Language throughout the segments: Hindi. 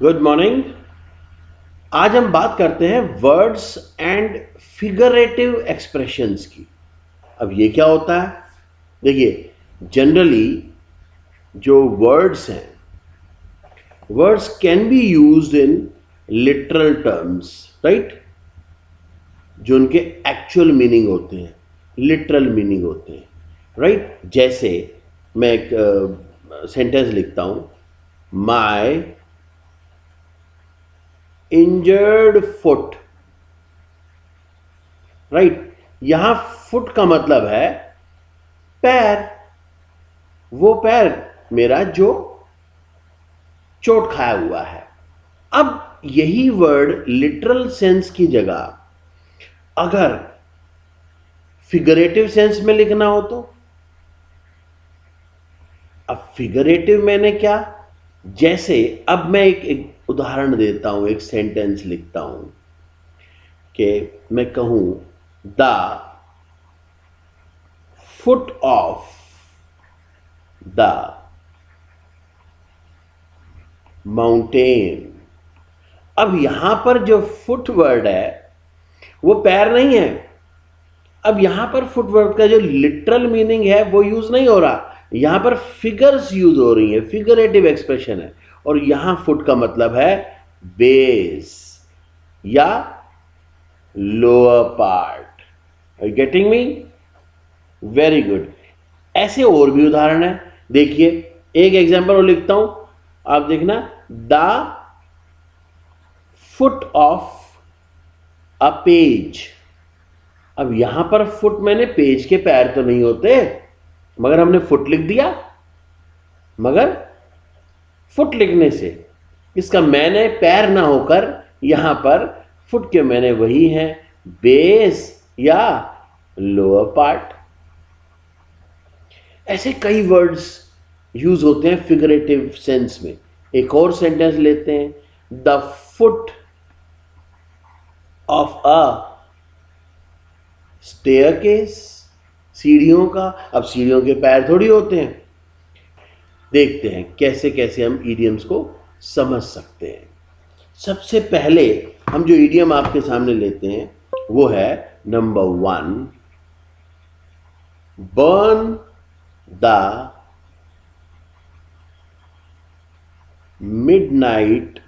Good morning. आज हम बात करते हैं वर्ड्स एंड फिगरेटिव एक्सप्रेशंस की। अब ये क्या होता है? देखिए, जनरली जो वर्ड्स हैं, words can be used in literal terms, right? जो उनके एक्चुअल मीनिंग होते हैं, लिटरल मीनिंग होते हैं, राइट? जैसे मैं एक सेंटेंस लिखता हूं, माई इंजर्ड फुट, राइट? यहां फुट का मतलब है पैर, वो पैर मेरा जो चोट खाया हुआ है। अब यही वर्ड लिटरल सेंस की जगह अगर फिगरेटिव सेंस में लिखना हो तो, अब फिगरेटिव मैंने क्या, जैसे अब मैं एक उदाहरण देता हूं, एक सेंटेंस लिखता हूं कि मैं कहूं the foot of the mountain. अब यहां पर जो फुट वर्ड है वो पैर नहीं है। अब यहां पर फुट वर्ड का जो लिटरल मीनिंग है वो यूज नहीं हो रहा, यहां पर फिगर्स यूज हो रही है, फिगरेटिव एक्सप्रेशन है। और यहां फुट का मतलब है बेस या lower part. Are you getting me? Very good. ऐसे और भी उदाहरण है। देखिए, एक एग्जांपल और लिखता हूं, आप देखना, the foot of a page. अब यहां पर फुट मैंने पेज के पैर तो नहीं होते, मगर हमने फुट लिख दिया। मगर फुट लिखने से इसका मैंने पैर ना होकर यहां पर फुट के मैंने वही है, बेस या लोअर पार्ट। ऐसे कई वर्ड्स यूज होते हैं फिगरेटिव सेंस में। एक और सेंटेंस लेते हैं, the foot of a staircase. सीढ़ियों का, अब सीढ़ियों के पैर थोड़ी होते हैं। देखते हैं कैसे कैसे हम ईडियम्स को समझ सकते हैं। सबसे पहले हम जो ईडियम आपके सामने लेते हैं वो है number 1, burn the midnight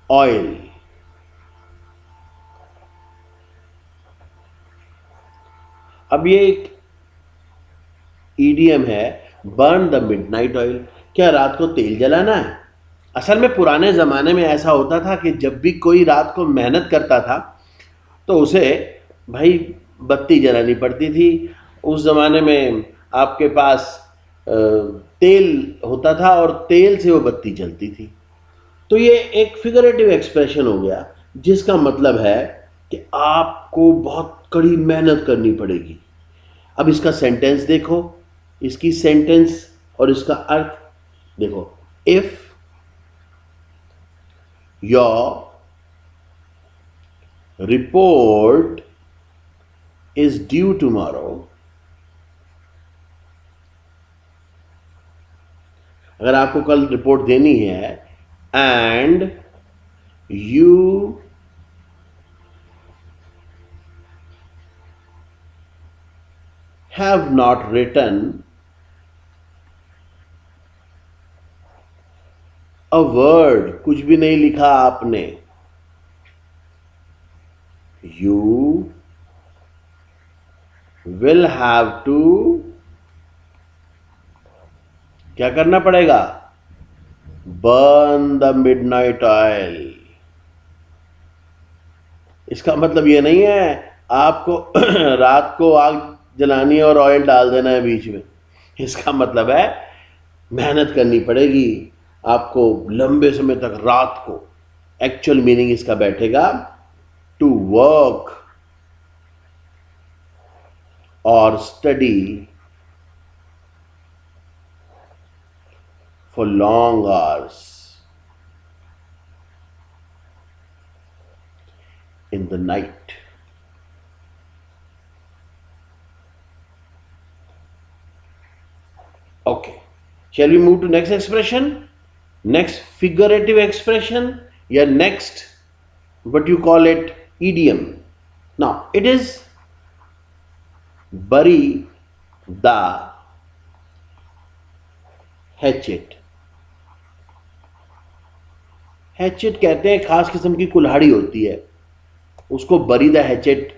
oil. अब ये एक ईडीएम है, बर्न द मिडनाइट ऑयल। क्या रात को तेल जलाना है? असल में पुराने ज़माने में ऐसा होता था कि जब भी कोई रात को मेहनत करता था तो उसे भाई बत्ती जलानी पड़ती थी। उस ज़माने में आपके पास तेल होता था और तेल से वो बत्ती जलती थी। तो ये एक फिगरेटिव एक्सप्रेशन हो गया जिसका मतलब है कि आपको बहुत कड़ी मेहनत करनी पड़ेगी। अब इसका सेंटेंस देखो, इसकी सेंटेंस और इसका अर्थ देखो। If your report is due tomorrow, अगर आपको कल रिपोर्ट देनी है, and you have not written a word, कुछ भी नहीं लिखा आपने, यू विल हैव टू, क्या करना पड़ेगा? Burn the midnight oil. इसका मतलब ये नहीं है आपको रात को आग जलानी है और ऑयल डाल देना है बीच में। इसका मतलब है मेहनत करनी पड़ेगी आपको लंबे समय तक, रात को। एक्चुअल मीनिंग इसका बैठेगा टू वर्क और study for long hours in the night. Okay. Shall we move to next expression? Next figurative expression या next what you call it idiom. Now it is bury the hatchet. Hatchet कहते हैं खास किस्म की कुल्हाड़ी होती है, उसको बरी द हैचेट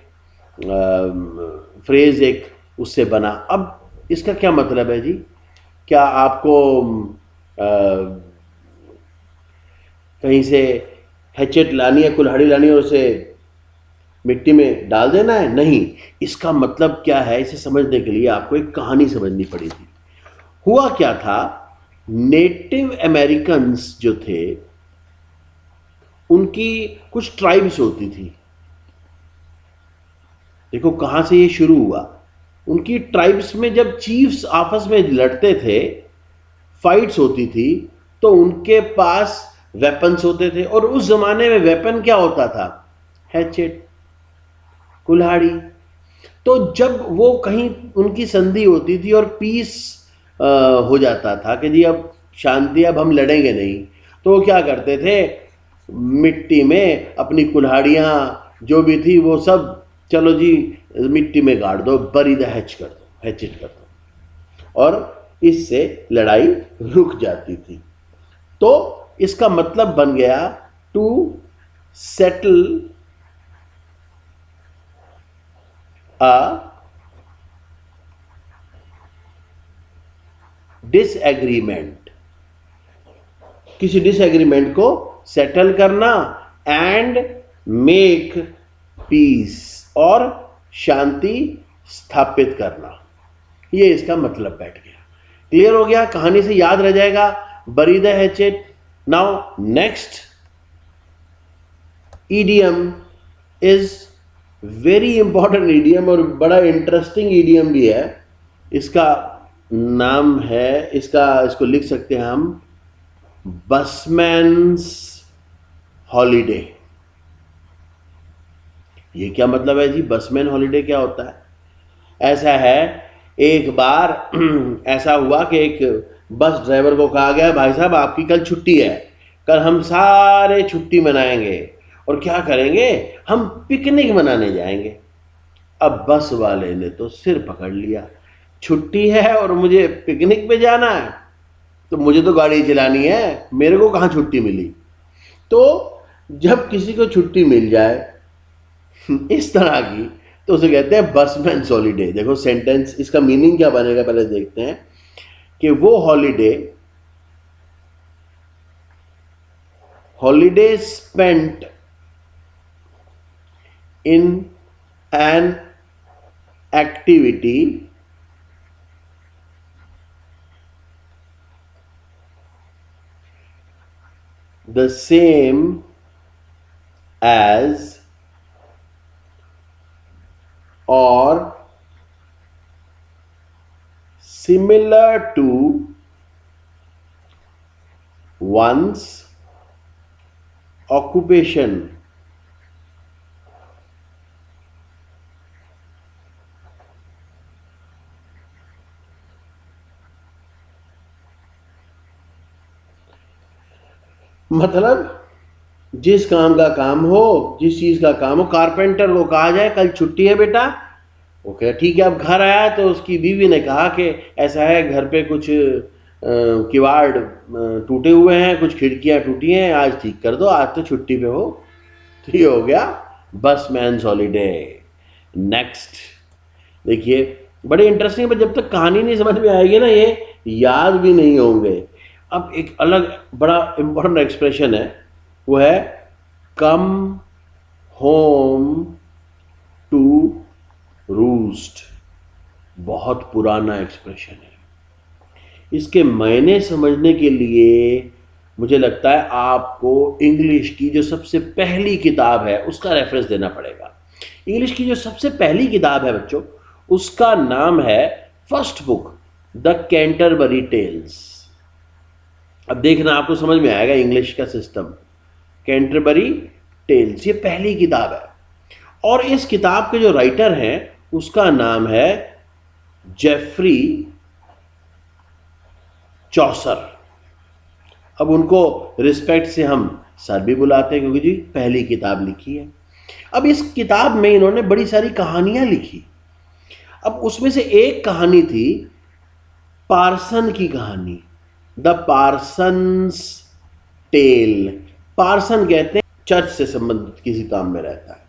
फ्रेज एक उससे बना। अब इसका क्या मतलब है जी? क्या आपको कहीं से हैचेट लानी है, कुल्हाड़ी लानी है और उसे मिट्टी में डाल देना है? नहीं, इसका मतलब क्या है, इसे समझने के लिए आपको एक कहानी समझनी पड़ेगी। हुआ क्या था, नेटिव अमेरिकन्स जो थे उनकी कुछ ट्राइब्स होती थी। देखो कहां से ये शुरू हुआ। उनकी ट्राइब्स में जब चीफ्स आपस में लड़ते थे, फाइट्स होती थी, तो उनके पास वेपन्स होते थे। और उस जमाने में वेपन क्या होता था? हैचेट, कुल्हाड़ी। तो जब वो कहीं उनकी संधि होती थी और पीस हो जाता था कि जी अब शांति, अब हम लड़ेंगे नहीं, तो वो क्या करते थे, मिट्टी में अपनी कुल्हाड़ियाँ जो भी थी वो सब, चलो जी मिट्टी में गाड़ दो, बरी द हैच कर दो, हैचेट कर दो, और इससे लड़ाई रुक जाती थी। तो इसका मतलब बन गया टू सेटल अ डिसएग्रीमेंट, किसी डिसएग्रीमेंट को सेटल करना, एंड मेक पीस, और शांति स्थापित करना। ये इसका मतलब बैठ गया। क्लियर हो गया? कहानी से याद रह जाएगा, बरी the hatchet. Now next idiom is very important idiom, और बड़ा इंटरेस्टिंग ईडियम भी है। इसका नाम है, इसको लिख सकते हैं हम, बसमैन्स हॉलीडे। ये क्या मतलब है जी? बसमैन हॉलीडे क्या होता है? ऐसा है, एक बार ऐसा हुआ कि एक बस ड्राइवर को कहा गया, भाई साहब आपकी कल छुट्टी है, कल हम सारे छुट्टी मनाएंगे, और क्या करेंगे, हम पिकनिक मनाने जाएंगे। अब बस वाले ने तो सिर पकड़ लिया, छुट्टी है और मुझे पिकनिक पे जाना है, तो मुझे तो गाड़ी चलानी है, मेरे को कहाँ छुट्टी मिली। तो जब किसी को छुट्टी मिल जाए इस तरह की, तो उसे कहते हैं बसमैन्स हॉलीडे। देखो सेंटेंस, इसका मीनिंग क्या बनेगा पहले देखते हैं, कि वो holiday spent in an activity the same as or similar to one's occupation. मतलब जिस काम का काम हो, जिस चीज़ का काम हो, कारपेंटर को कहा जाए कल छुट्टी है बेटा, वो कह ठीक है। अब घर आया तो उसकी बीवी ने कहा कि ऐसा है, घर पे कुछ किवाड़ टूटे हुए हैं, कुछ खिड़कियां टूटी हैं, आज ठीक कर दो, आज तो छुट्टी पे हो। तो ये हो गया बसमैन्स हॉलीडे। नेक्स्ट देखिए, बड़े इंटरेस्टिंग, पर जब तक कहानी नहीं समझ में आएगी ना, ये याद भी नहीं होंगे। अब एक अलग बड़ा इंपॉर्टेंट एक्सप्रेशन है, वो है कम होम टू रूस्ट। बहुत पुराना एक्सप्रेशन है। इसके मायने समझने के लिए मुझे लगता है आपको इंग्लिश की जो सबसे पहली किताब है उसका रेफरेंस देना पड़ेगा। इंग्लिश की जो सबसे पहली किताब है बच्चों, उसका नाम है first book, the Canterbury tales. अब देखना आपको समझ में आएगा इंग्लिश का सिस्टम। कैंटरबरी टेल्स ये पहली किताब है, और इस किताब के जो राइटर हैं उसका नाम है जेफरी चौसर। अब उनको रिस्पेक्ट से हम सर भी बुलाते हैं क्योंकि जी पहली किताब लिखी है। अब इस किताब में इन्होंने बड़ी सारी कहानियां लिखी। अब उसमें से एक कहानी थी पार्सन की कहानी, द पार्सन्स टेल। पार्सन कहते हैं चर्च से संबंधित किसी काम में रहता है।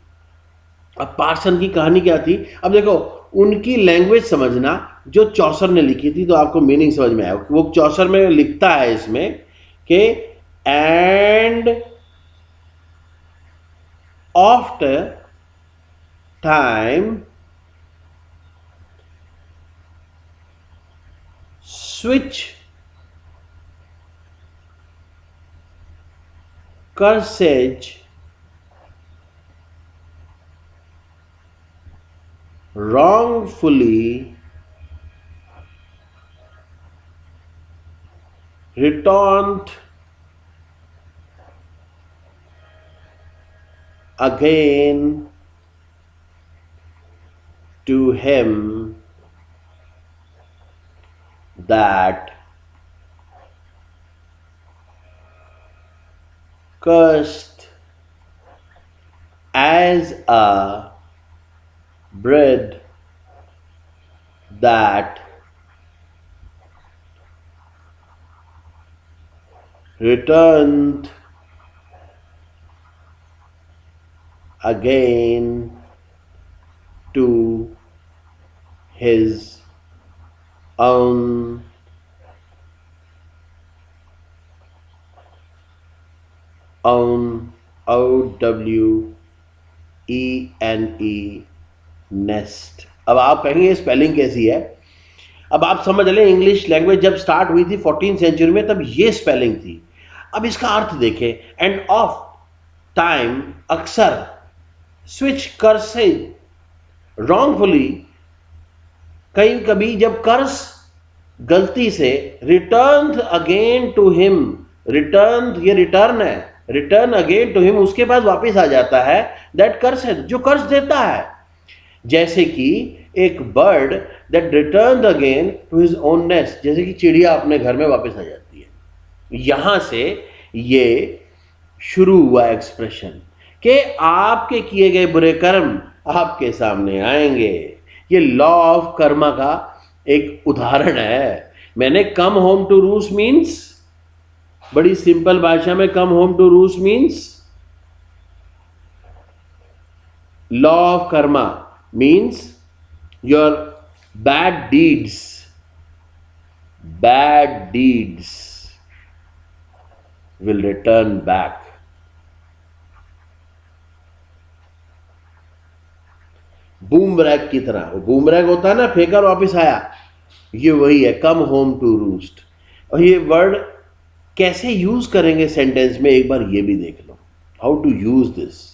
अब पार्सन की कहानी क्या थी, अब देखो उनकी लैंग्वेज समझना जो चौसर ने लिखी थी तो आपको मीनिंग समझ में आया। वो चौसर में लिखता है इसमें कि and after time switch curses wrongfully returned again to him that cursed as a bread that returned again to his own OWENE nest. अब आप कहेंगे स्पेलिंग कैसी है। अब आप समझ लें इंग्लिश लैंग्वेज जब स्टार्ट हुई थी 14वीं सेंचुरी में तब ये स्पेलिंग थी। अब इसका अर्थ देखें, एंड ऑफ टाइम अक्सर स्विच कर्सेज रॉन्गफुली, कहीं कभी जब कर्स गलती से return again to him, return ये रिटर्न है, रिटर्न अगेन टू हिम उसके बाद वापस आ जाता है, दैट कर्स है जो कर्स देता है। जैसे कि एक bird that return again to his own nest, जैसे कि चिड़िया अपने घर में वापस आ जाती है। यहां से ये शुरू हुआ एक्सप्रेशन कि आपके किए गए बुरे कर्म आपके सामने आएंगे। ये लॉ ऑफ कर्मा का एक उदाहरण है। मैंने कम होम टू रूस मीन्स, बड़ी सिंपल भाषा में कम होम टू रूस means law of Karma means your bad deeds will return back। बूमरैग की तरह, वो बूमरैग होता है ना, फेंका और वापिस आया, ये वही है कम होम टू रूस्ट। और ये वर्ड कैसे यूज करेंगे सेंटेंस में एक बार ये भी देख लो, हाउ टू यूज दिस।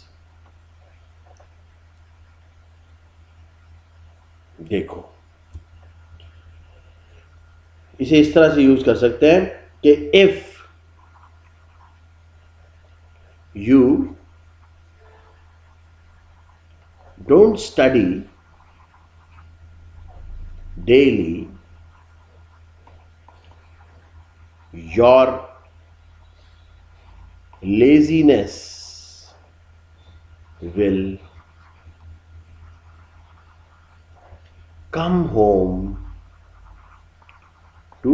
देखो इसे इस तरह से यूज कर सकते हैं कि if you don't study daily, your laziness will come home to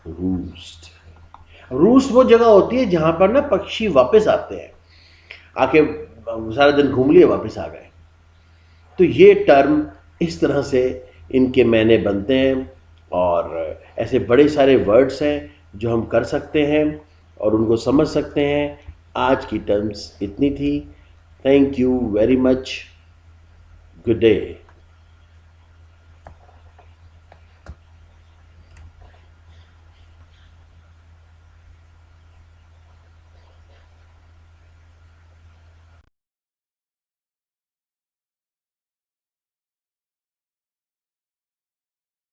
roost। Roost वो जगह होती है जहां पर ना पक्षी वापस आते हैं, आके सारा दिन घूम लिए वापस आ गए। तो ये टर्म इस तरह से इनके मायने बनते हैं और ऐसे बड़े सारे वर्ड्स हैं जो हम कर सकते हैं और उनको समझ सकते हैं। आज की टर्म्स इतनी थी। Thank you very much. Good day.